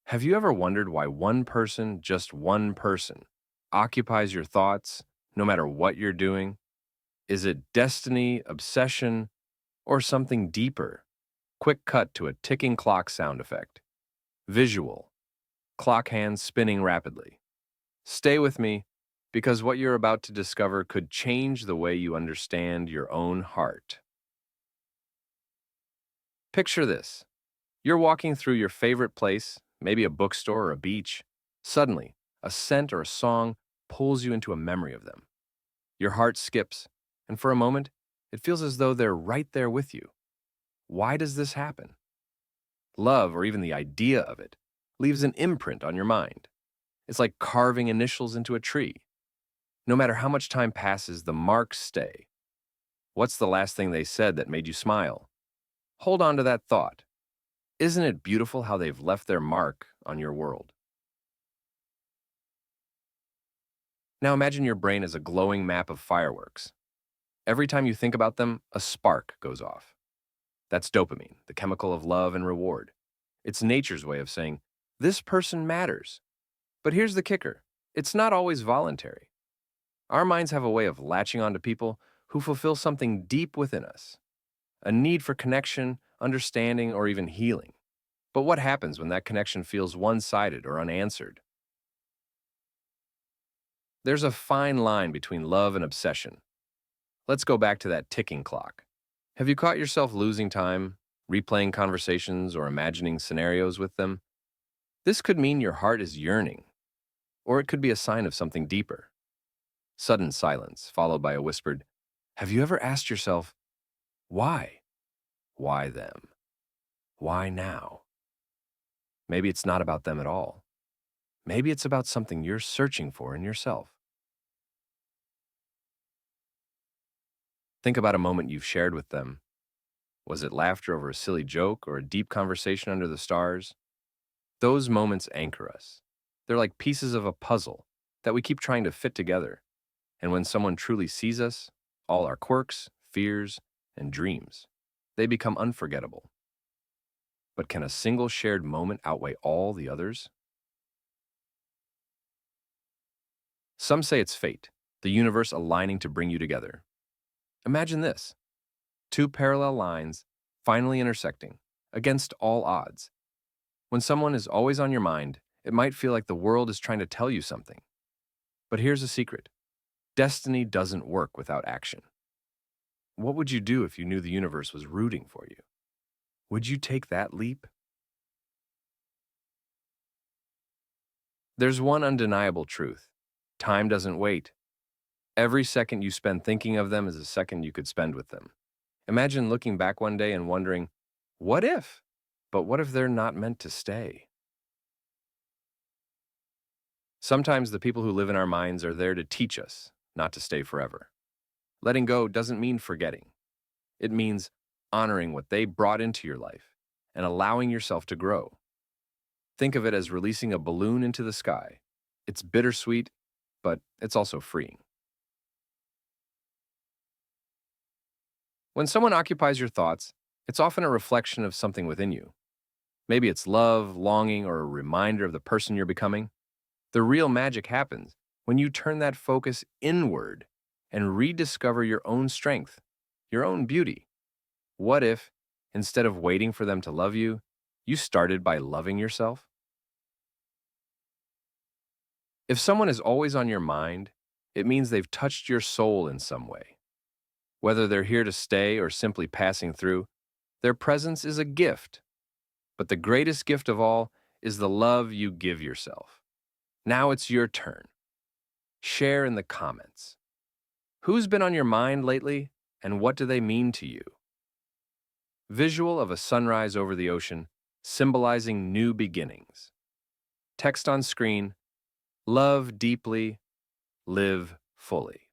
Have you ever wondered why one person, just one person, occupies your thoughts no matter what you're doing? Is it destiny, obsession, or something deeper? Quick cut to a ticking clock sound effect. Visual, clock hands spinning rapidly. Stay with me because what you're about to discover could change the way you understand your own heart. Picture this. You're walking through your favorite place, maybe a bookstore or a beach. Suddenly, a scent or a song pulls you into a memory of them. Your heart skips, and for a moment, it feels as though they're right there with you. Why does this happen? Love, or even the idea of it, leaves an imprint on your mind. It's like carving initials into a tree. No matter how much time passes, the marks stay. What's the last thing they said that made you smile? Hold on to that thought. Isn't it beautiful how they've left their mark on your world? Now imagine your brain as a glowing map of fireworks. Every time you think about them, a spark goes off. That's dopamine, the chemical of love and reward. It's nature's way of saying, this person matters. But here's the kicker. It's not always voluntary. Our minds have a way of latching onto people who fulfill something deep within us, a need for connection, understanding, or even healing. But what happens when that connection feels one-sided or unanswered? There's a fine line between love and obsession. Let's go back to that ticking clock. Have you caught yourself losing time, replaying conversations, or imagining scenarios with them? This could mean your heart is yearning, or it could be a sign of something deeper. Sudden silence, followed by a whispered, have you ever asked yourself, why? Why them? Why now? Maybe it's not about them at all. Maybe it's about something you're searching for in yourself. Think about a moment you've shared with them. Was it laughter over a silly joke or a deep conversation under the stars? Those moments anchor us. They're like pieces of a puzzle that we keep trying to fit together. And when someone truly sees us, all our quirks, fears, and dreams, they become unforgettable. But can a single shared moment outweigh all the others? Some say it's fate, the universe aligning to bring you together. Imagine this. Two parallel lines finally intersecting, against all odds. When someone is always on your mind, it might feel like the world is trying to tell you something. But here's a secret. Destiny doesn't work without action. What would you do if you knew the universe was rooting for you? Would you take that leap? There's one undeniable truth. Time doesn't wait. Every second you spend thinking of them is a second you could spend with them. Imagine looking back one day and wondering, what if? But what if they're not meant to stay? Sometimes the people who live in our minds are there to teach us, not to stay forever. Letting go doesn't mean forgetting. It means honoring what they brought into your life and allowing yourself to grow. Think of it as releasing a balloon into the sky. It's bittersweet, but it's also freeing. When someone occupies your thoughts, it's often a reflection of something within you. Maybe it's love, longing, or a reminder of the person you're becoming. The real magic happens when you turn that focus inward and rediscover your own strength, your own beauty. What if, instead of waiting for them to love you, you started by loving yourself? If someone is always on your mind, it means they've touched your soul in some way. Whether they're here to stay or simply passing through, their presence is a gift. But the greatest gift of all is the love you give yourself. Now it's your turn. Share in the comments. Who's been on your mind lately, and what do they mean to you? Visual of a sunrise over the ocean, symbolizing new beginnings. Text on screen, love deeply, live fully.